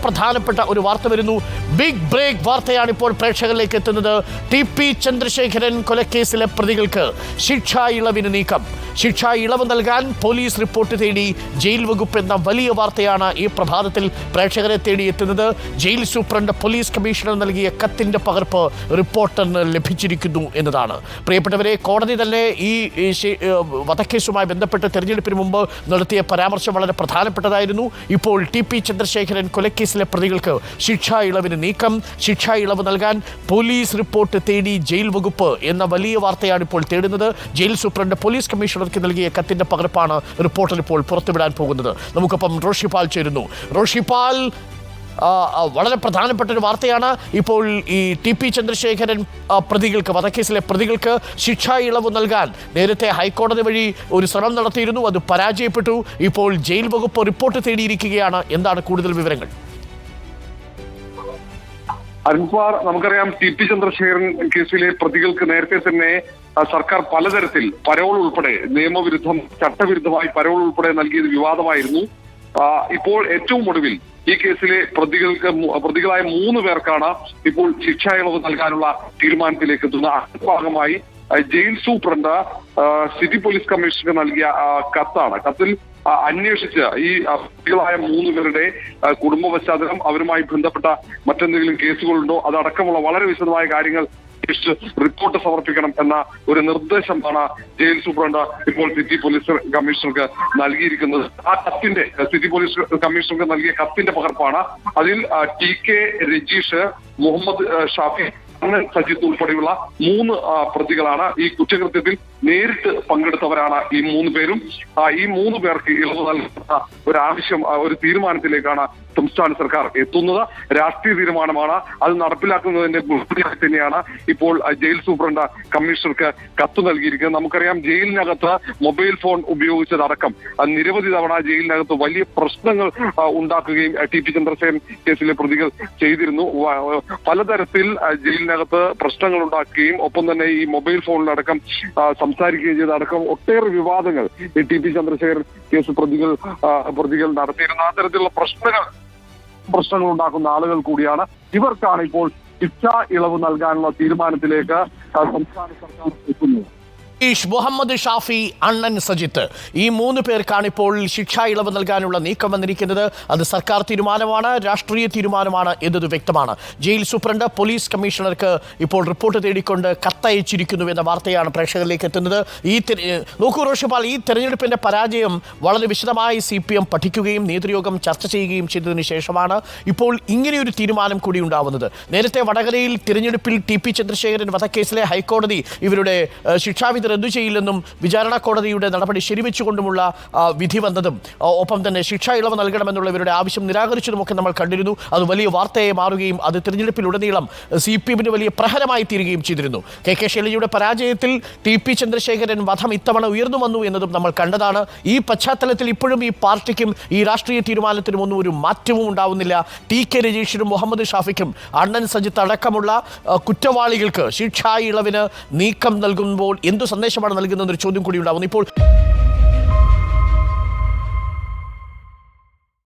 പ്രധാനപ്പെട്ട ഒരു വാർത്ത വരുന്നു. ബിഗ് ബ്രേക്ക് വാർത്തയാണ് ഇപ്പോൾ പ്രേക്ഷകരിലേക്ക് എത്തുന്നത്. ടി.പി. ചന്ദ്രശേഖരൻ കൊലക്കേസിലെ പ്രതികൾക്ക് ശിക്ഷാ ഇളവിന് നീക്കം. ശിക്ഷാ ഇളവ് നൽകാൻ പോലീസ് റിപ്പോർട്ട് തേടി ജയിൽ വകുപ്പ് എന്ന വലിയ വാർത്തയാണ് ഈ പ്രഭാതത്തിൽ പ്രേക്ഷകരെ തേടി എത്തുന്നത്. ജയിൽ സൂപ്രണ്ട് പോലീസ് കമ്മീഷണർ നൽകിയ കത്തിന്റെ പകർപ്പ് റിപ്പോർട്ടറിന് ലഭിച്ചിരിക്കുന്നു എന്നതാണ്. പ്രിയപ്പെട്ടവരെ, കോടതി തന്നെ ഈ വധക്കേസുമായി ബന്ധപ്പെട്ട് തെരഞ്ഞെടുപ്പിന് മുമ്പ് നടത്തിയ പരാമർശം വളരെ പ്രധാനപ്പെട്ടതായിരുന്നു. ഇപ്പോൾ ടി.പി. ചന്ദ്രശേഖരൻ കേസിലെ പ്രതികൾക്ക് ശിക്ഷാ ഇളവിന് നീക്കം. ശിക്ഷാ ഇളവ് നൽകാൻ പോലീസ് റിപ്പോർട്ട് തേടി ജയിൽ വകുപ്പ് എന്ന വലിയ വാർത്തയാണ് ഇപ്പോൾ തേടുന്നത്. ജയിൽ സൂപ്രണ്ട് പോലീസ് കമ്മീഷണർക്ക് നൽകിയ കത്തിന്റെ പകർപ്പാണ് റിപ്പോർട്ടർ ഇപ്പോൾ പുറത്തുവിടാൻ പോകുന്നത്. നമുക്കൊപ്പം റോഷിപാൽ ചേരുന്നു. റോഷിപാൽ, വളരെ പ്രധാനപ്പെട്ട ഒരു വാർത്തയാണ്. ഇപ്പോൾ ഈ ടി.പി. ചന്ദ്രശേഖരൻ പ്രതികൾക്ക്, വധക്കേസിലെ പ്രതികൾക്ക് ശിക്ഷാ ഇളവ് നൽകാൻ നേരത്തെ ഹൈക്കോടതി വഴി ഒരു ശ്രമം നടത്തിയിരുന്നു. അത് പരാജയപ്പെട്ടു. ഇപ്പോൾ ജയിൽ വകുപ്പ് റിപ്പോർട്ട് തേടിയിരിക്കുകയാണ്. എന്താണ് കൂടുതൽ വിവരങ്ങൾ? അരുൺകുമാർ, നമുക്കറിയാം ടി.പി. ചന്ദ്രശേഖരൻ കേസിലെ പ്രതികൾക്ക് നേരത്തെ തന്നെ സർക്കാർ പലതരത്തിൽ പരോൾ ഉൾപ്പെടെ നിയമവിരുദ്ധം, ചട്ടവിരുദ്ധമായി പരോൾ ഉൾപ്പെടെ നൽകിയത് വിവാദമായിരുന്നു. ഇപ്പോൾ ഏറ്റവും ഒടുവിൽ ഈ കേസിലെ പ്രതികളായ 3 പേർക്കാണ് ഇപ്പോൾ ശിക്ഷാ ഇളവ് നൽകാനുള്ള തീരുമാനത്തിലേക്ക് എത്തുന്നത്. അതിന്റെ ഭാഗമായി ജയിൽ സൂപ്രണ്ട് സിറ്റി പോലീസ് കമ്മീഷണർക്ക് നൽകിയ കത്താണ്. കത്തിൽ അന്വേഷിച്ച് ഈ പ്രതികളായ 3 പേരുടെ കുടുംബ പശ്ചാത്തലം, അവരുമായി ബന്ധപ്പെട്ട മറ്റെന്തെങ്കിലും കേസുകളുണ്ടോ, അതടക്കമുള്ള വളരെ വിശദമായ കാര്യങ്ങൾ റിപ്പോർട്ട് സമർപ്പിക്കണം എന്ന ഒരു നിർദ്ദേശമാണ് ജയിൽ സൂപ്രണ്ട് ഇപ്പോൾ സിറ്റി പോലീസ് കമ്മീഷണർക്ക് നൽകിയിരിക്കുന്നത്. ആ കത്തിന്റെ, സിറ്റി പോലീസ് കമ്മീഷണർക്ക് നൽകിയ കത്തിന്റെ പകർപ്പാണ്. അതിൽ ടി.കെ. രജീഷ്, മുഹമ്മദ് ഷാഫി, സജിത്ത് ഉൾപ്പെടെയുള്ള 3 പ്രതികളാണ്. ഈ കുറ്റകൃത്യത്തിൽ നേരിട്ട് പങ്കെടുത്തവരാണ് ഈ 3 പേരും. ഈ 3 പേർക്ക് ഇളവ് നൽകുന്ന ഒരു ആവശ്യം, ഒരു തീരുമാനത്തിലേക്കാണ് സംസ്ഥാന സർക്കാർ എത്തുന്നത്. രാഷ്ട്രീയ തീരുമാനമാണ്. അത് നടപ്പിലാക്കുന്നതിന്റെ മുന്നോടിയായി തന്നെയാണ് ഇപ്പോൾ ജയിൽ സൂപ്രണ്ട് കമ്മീഷണർക്ക് കത്ത് നൽകിയിരിക്കുന്നത്. നമുക്കറിയാം, ജയിലിനകത്ത് മൊബൈൽ ഫോൺ ഉപയോഗിച്ചതടക്കം നിരവധി തവണ ജയിലിനകത്ത് വലിയ പ്രശ്നങ്ങൾ ഉണ്ടാക്കുകയും ടി.പി. ചന്ദ്രശേഖരൻ കേസിലെ പ്രതികൾ ചെയ്തിരുന്നു. പലതരത്തിൽ ജയിലിനകത്ത് പ്രശ്നങ്ങൾ ഉണ്ടാക്കുകയും ഒപ്പം തന്നെ ഈ മൊബൈൽ ഫോണിലടക്കം സംസാരിക്കുകയും ചെയ്തടക്കം ഒട്ടേറെ വിവാദങ്ങൾ ഈ ടി.പി. ചന്ദ്രശേഖരൻ കേസ് പ്രതികൾ നടത്തിയിരുന്ന അത്തരത്തിലുള്ള പ്രശ്നങ്ങൾ ഉണ്ടാക്കുന്ന ആളുകൾ കൂടിയാണ്. ഇവർക്കാണ് ഇപ്പോൾ ശിക്ഷാ ഇളവ് നൽകാനുള്ള തീരുമാനത്തിലേക്ക് സംസ്ഥാന സർക്കാർ എത്തുന്നത്. മുഹമ്മദ് ഷാഫി, അണ്ണൻ സജിത്ത്, ഈ 3 പേർക്കാണ് ഇപ്പോൾ ശിക്ഷാ ഇളവ് നൽകാനുള്ള നീക്കം വന്നിരിക്കുന്നത്. അത് സർക്കാർ തീരുമാനമാണ്, രാഷ്ട്രീയ തീരുമാനമാണ് എന്നത് വ്യക്തമാണ്. ജയിൽ സൂപ്രണ്ട് പോലീസ് കമ്മീഷണർക്ക് ഇപ്പോൾ റിപ്പോർട്ട് തേടിക്കൊണ്ട് കത്തയച്ചിരിക്കുന്നു എന്ന വാർത്തയാണ് പ്രേക്ഷകരിലേക്ക് എത്തുന്നത്. നോക്കൂ റോഷിപാൽ, ഈ തെരഞ്ഞെടുപ്പിന്റെ പരാജയം വളരെ വിശദമായി CPM പഠിക്കുകയും നേതൃയോഗം ചർച്ച ചെയ്യുകയും ചെയ്തതിനു ശേഷമാണ് ഇപ്പോൾ ഇങ്ങനെയൊരു തീരുമാനം കൂടി ഉണ്ടാവുന്നത്. നേരത്തെ വടകരയിൽ തിരഞ്ഞെടുപ്പിൽ ടി.പി. ചന്ദ്രശേഖരൻ വധക്കേസിലെ ഹൈക്കോടതി ഇവരുടെ ശിക്ഷാവിധി റദ്ദു ചെയ്യില്ലെന്നും വിചാരണ കോടതിയുടെ നടപടി ശരിവെച്ചുകൊണ്ടുമുള്ള വിധി വന്നതും ഒപ്പം തന്നെ ശിക്ഷാ ഇളവ് നൽകണമെന്നുള്ള ഇവരുടെ ആവശ്യം നിരാകരിച്ചതുമൊക്കെ നമ്മൾ കണ്ടിരുന്നു. അത് വലിയ വാർത്തയായി മാറുകയും അത് തിരഞ്ഞെടുപ്പിലുടനീളം CPM-ന് വലിയ പ്രഹരമായി തീരുകയും ചെയ്തിരുന്നു. കെ ശൈലജയുടെ പരാജയത്തിൽ ടി.പി. ചന്ദ്രശേഖരൻ വധം ഇത്തവണ ഉയർന്നു വന്നു എന്നതും നമ്മൾ കണ്ടതാണ്. ഈ പശ്ചാത്തലത്തിൽ ഇപ്പോഴും ഈ പാർട്ടിക്കും ഈ രാഷ്ട്രീയ തീരുമാനത്തിനും ഒന്നും ഒരു മാറ്റവും ഉണ്ടാവുന്നില്ല. ടി.കെ. രജീഷിനും മുഹമ്മദ് ഷാഫിക്കും അണ്ണൻ സജിത്ത് അടക്കമുള്ള കുറ്റവാളികൾക്ക് ശിക്ഷാ ഇളവിന് നീക്കം നൽകുമ്പോൾ എന്തു സന്ദേശമാണ് നൽകുന്നതെന്നൊരു ചോദ്യം കൂടി ഉണ്ടാവുന്നു ഇപ്പോൾ.